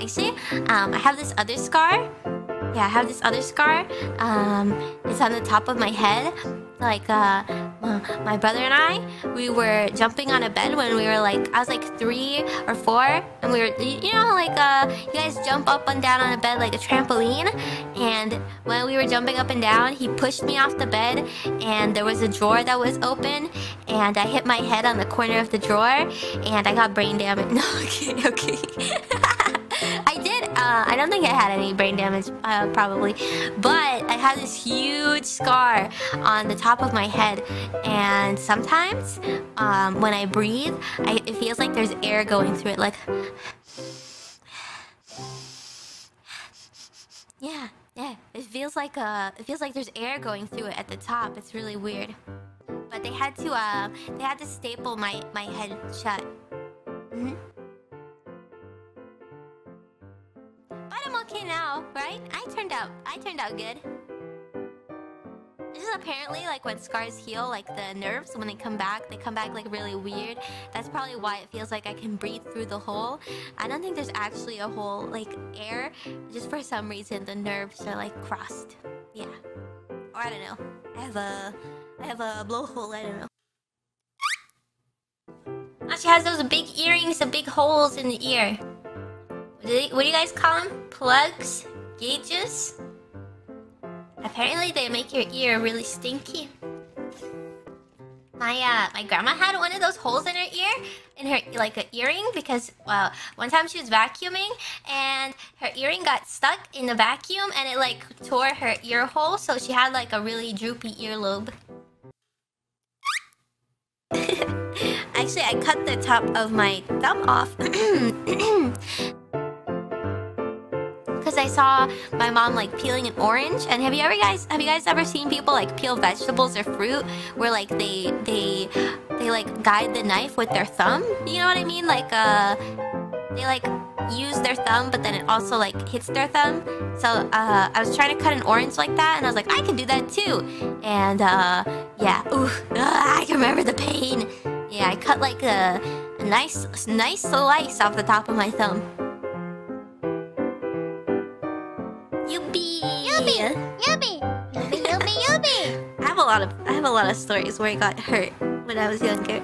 Actually, I have this other scar. Yeah, I have this other scar. It's on the top of my head. Like, my brother and I, we were jumping on a bed when we were like, I was like 3 or 4, and we were, you know, like, you guys jump up and down on a bed like a trampoline, and when we were jumping up and down, he pushed me off the bed, and there was a drawer that was open, and I hit my head on the corner of the drawer, and I got brain damage. No, okay. I did, I don't think I had any brain damage, probably, but I had this huge scar on the top of my head, and sometimes, when I breathe, it feels like there's air going through it, like, yeah, it feels like there's air going through it at the top. It's really weird, but they had to staple my head shut. But I'm okay now, right? I turned out good. This is apparently like when scars heal, like the nerves, when they come back like really weird. That's probably why it feels like I can breathe through the hole. I don't think there's actually a hole, like air. Just for some reason the nerves are like crossed. Yeah. Or I don't know. I have a blowhole, I don't know. Oh, she has those big earrings, the big holes in the ear. What do you guys call them? Plugs? Gauges? Apparently they make your ear really stinky. My grandma had one of those holes in her ear, in her like an earring, because well, one time she was vacuuming and her earring got stuck in the vacuum and it like tore her ear hole, so she had like a really droopy earlobe. Actually, I cut the top of my thumb off. Because I saw my mom like peeling an orange, and have you guys ever seen people like peel vegetables or fruit where like they like guide the knife with their thumb? You know what I mean? Like they like use their thumb, but then it also like hits their thumb. So I was trying to cut an orange like that, and I was like, I can do that too. And yeah, I can remember the pain. Yeah, I cut like a nice slice off the top of my thumb. Yuppie! Yuppie! Yuppie! Yuppie! Yuppie! Yuppie! I have a lot of stories where I got hurt when I was younger.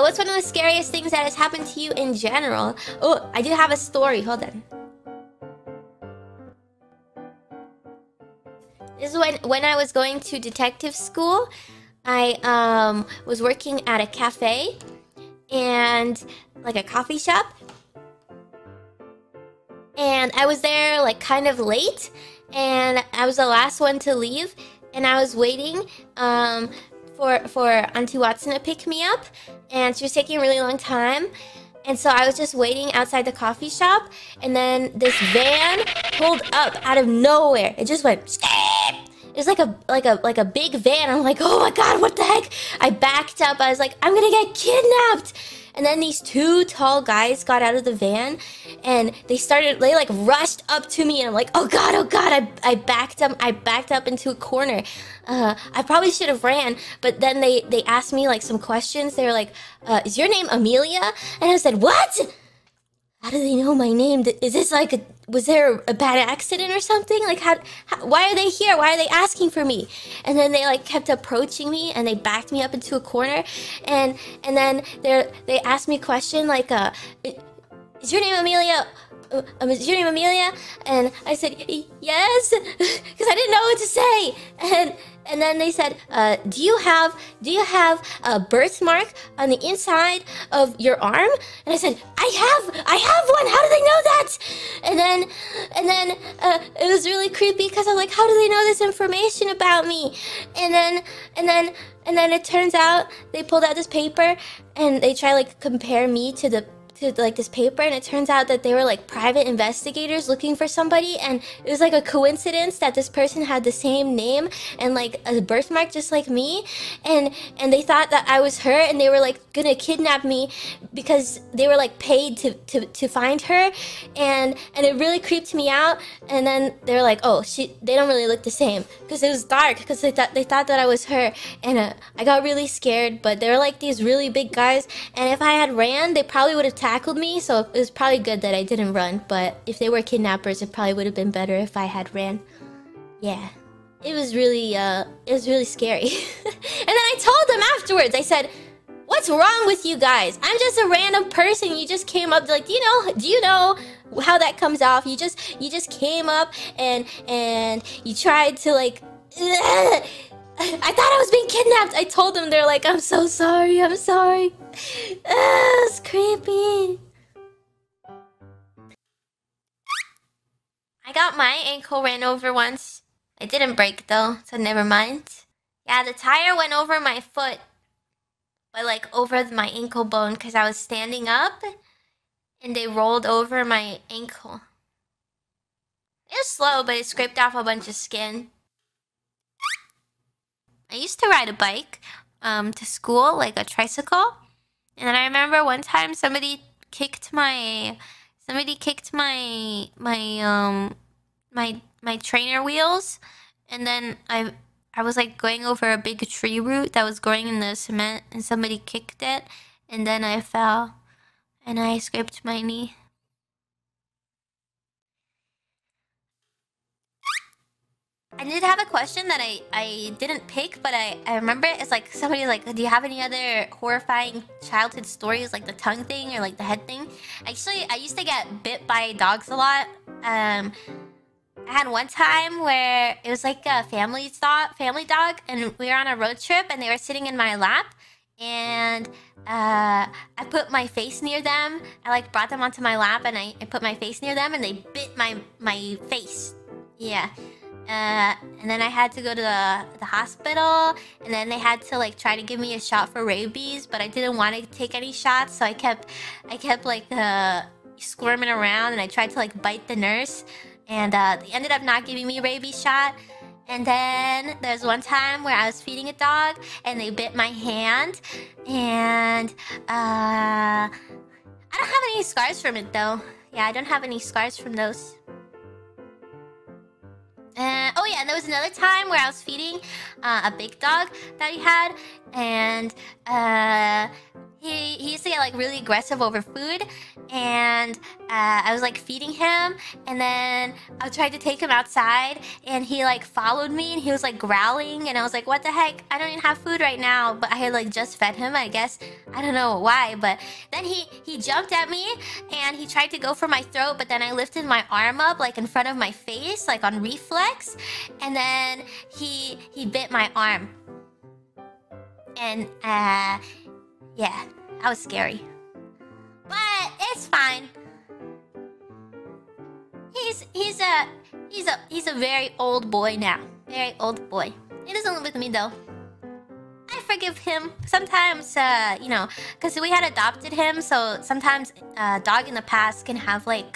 What's one of the scariest things that has happened to you in general? Oh, I do have a story. Hold on. This is when I was going to detective school. I was working at a cafe. And like a coffee shop, and I was there like kind of late, and I was the last one to leave, and I was waiting for Auntie Watson to pick me up, and she was taking a really long time, and so I was just waiting outside the coffee shop, and then this van pulled up out of nowhere. It just went It was like a big van. I'm like, oh my god, what the heck? I backed up. I was like, I'm gonna get kidnapped. And then these 2 tall guys got out of the van, and they like rushed up to me, and I'm like, oh god, I backed up into a corner. I probably should have ran, but then they asked me like some questions. They were like, is your name Amelia? And I said, what? How do they know my name? Is this like was there a bad accident or something? Like, why are they here? Why are they asking for me? And then they like kept approaching me, and they backed me up into a corner, and then they asked me a question like, is your name Amelia? Is your name Amelia? And I said, yes, because I didn't know what to say. And then they said, do you have a birthmark on the inside of your arm? And I said, I have one. How do they know that? And then it was really creepy because I'm like, how do they know this information about me? And then it turns out they pulled out this paper, and they try like compare me to like this paper, and it turns out that they were like private investigators looking for somebody, and it was like a coincidence that this person had the same name and like a birthmark just like me, and they thought that I was her, and they were like gonna kidnap me because they were like paid to find her, and it really creeped me out. And then they were like, oh, they don't really look the same, because it was dark, because they thought that I was her, and I got really scared. But they were like these really big guys, and if I had ran, they probably would have tackled me, so it was probably good that I didn't run. But if they were kidnappers, it probably would have been better if I had ran. Yeah, it was really scary. And then I told them afterwards, I said, what's wrong with you guys? I'm just a random person. You just came up, like, do you know how that comes off? You just came up and you tried to like, I thought I was being kidnapped. I told them, they're like, I'm so sorry, I'm sorry. It's creepy. I got my ankle ran over once. It didn't break though, so never mind. Yeah, the tire went over my foot, but like over my ankle bone, because I was standing up and they rolled over my ankle. It was slow, but it scraped off a bunch of skin. I used to ride a bike to school, like a tricycle. And then I remember one time somebody kicked my trainer wheels, and then I was like going over a big tree root that was growing in the cement, and somebody kicked it, and then I fell and I scraped my knee. I did have a question that I didn't pick, but I remember it's like somebody like, do you have any other horrifying childhood stories, like the tongue thing or like the head thing? Actually, I used to get bit by dogs a lot. I had one time where it was like a family dog, and we were on a road trip, and they were sitting in my lap, and I put my face near them. I like brought them onto my lap, and I put my face near them, and they bit my face. Yeah. And then I had to go to the hospital, and then they had to like try to give me a shot for rabies, but I didn't want to take any shots, so I kept like squirming around, and I tried to like bite the nurse, and they ended up not giving me a rabies shot. And then there's one time where I was feeding a dog, and they bit my hand, and I don't have any scars from it though. Yeah, I don't have any scars from those. Oh yeah, and there was another time where I was feeding a big dog that he had, and he used to get like really aggressive over food, and I was like feeding him, and then I tried to take him outside, and he like followed me, and he was like growling, and I was like, what the heck, I don't even have food right now, but I had like just fed him, I guess. I don't know why, but then he jumped at me, and he tried to go for my throat, but then I lifted my arm up like in front of my face, like on reflex, and then he bit my arm. And yeah, that was scary, but it's fine. He's a very old boy now. Very old boy. He doesn't live with me though. I forgive him. Sometimes, you know, because we had adopted him, so sometimes a dog in the past can have like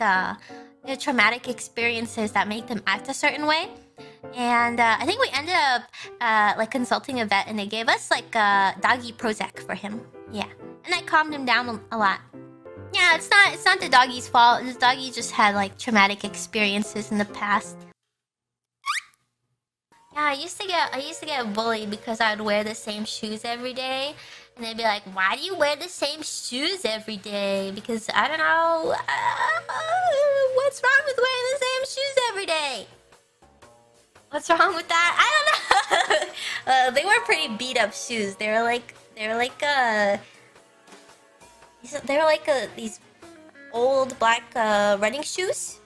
traumatic experiences that make them act a certain way. And I think we ended up like consulting a vet, and they gave us like doggy Prozac for him. Yeah, and that calmed him down a lot. Yeah, it's not the doggy's fault. This doggy just had like traumatic experiences in the past. Yeah, I used to get bullied because I would wear the same shoes every day, and they'd be like, "Why do you wear the same shoes every day?" Because I don't know, what's wrong with wearing the same shoes every day? What's wrong with that? I don't know. They were pretty beat up shoes. They were like these old black running shoes,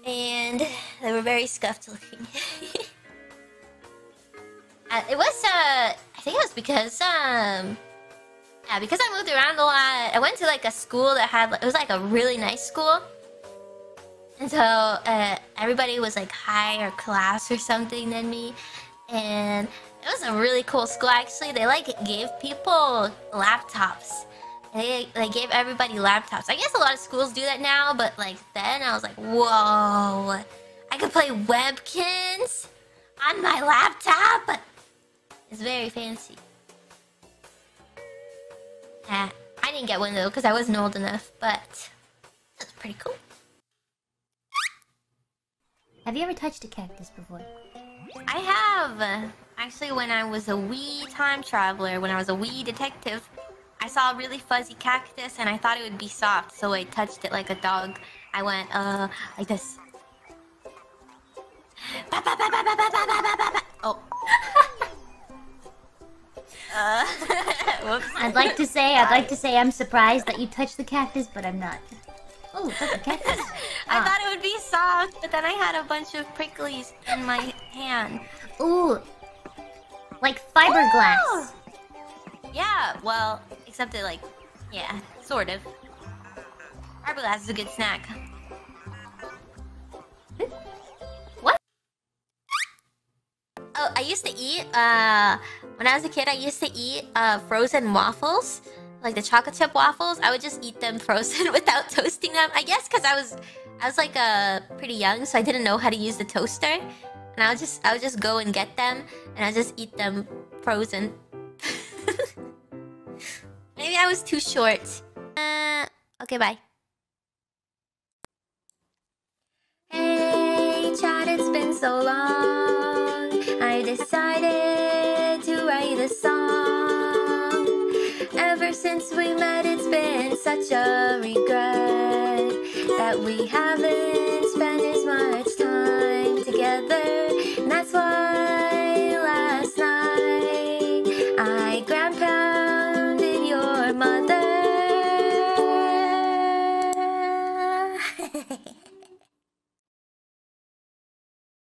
and they were very scuffed looking. It was I think it was because yeah, because I moved around a lot. I went to like a school that had, it was like a really nice school. And so everybody was like higher class or something than me, and it was a really cool school actually. They like gave people laptops, They gave everybody laptops. I guess a lot of schools do that now, but like then I was like, whoa, I could play Webkins on my laptop. It's very fancy. I didn't get one though because I wasn't old enough, but that's pretty cool. Have you ever touched a cactus before? I have. Actually, when I was a wee time traveler, when I was a wee detective, I saw a really fuzzy cactus and I thought it would be soft, so I touched it like a dog. I went, like this. Oh. Whoops. I'd like to say I'm surprised that you touched the cactus, but I'm not. Oh, that's a cactus. I thought it would be soft, but then I had a bunch of pricklies in my hand. Ooh. Like fiberglass. Ooh. Yeah, well, except it like, yeah, sort of. Fiberglass is a good snack. What? Oh, I used to eat, when I was a kid, I used to eat, frozen waffles. Like the chocolate chip waffles. I would just eat them frozen without toasting them. I guess because I was like, pretty young, so I didn't know how to use the toaster. And I would just go and get them, and I just eat them frozen. Maybe I was too short. Okay, bye. Hey, Chad, it's been so long. I decided to write a song. Ever since we met, it's been such a regret that we haven't spent as much time together. And that's why last night I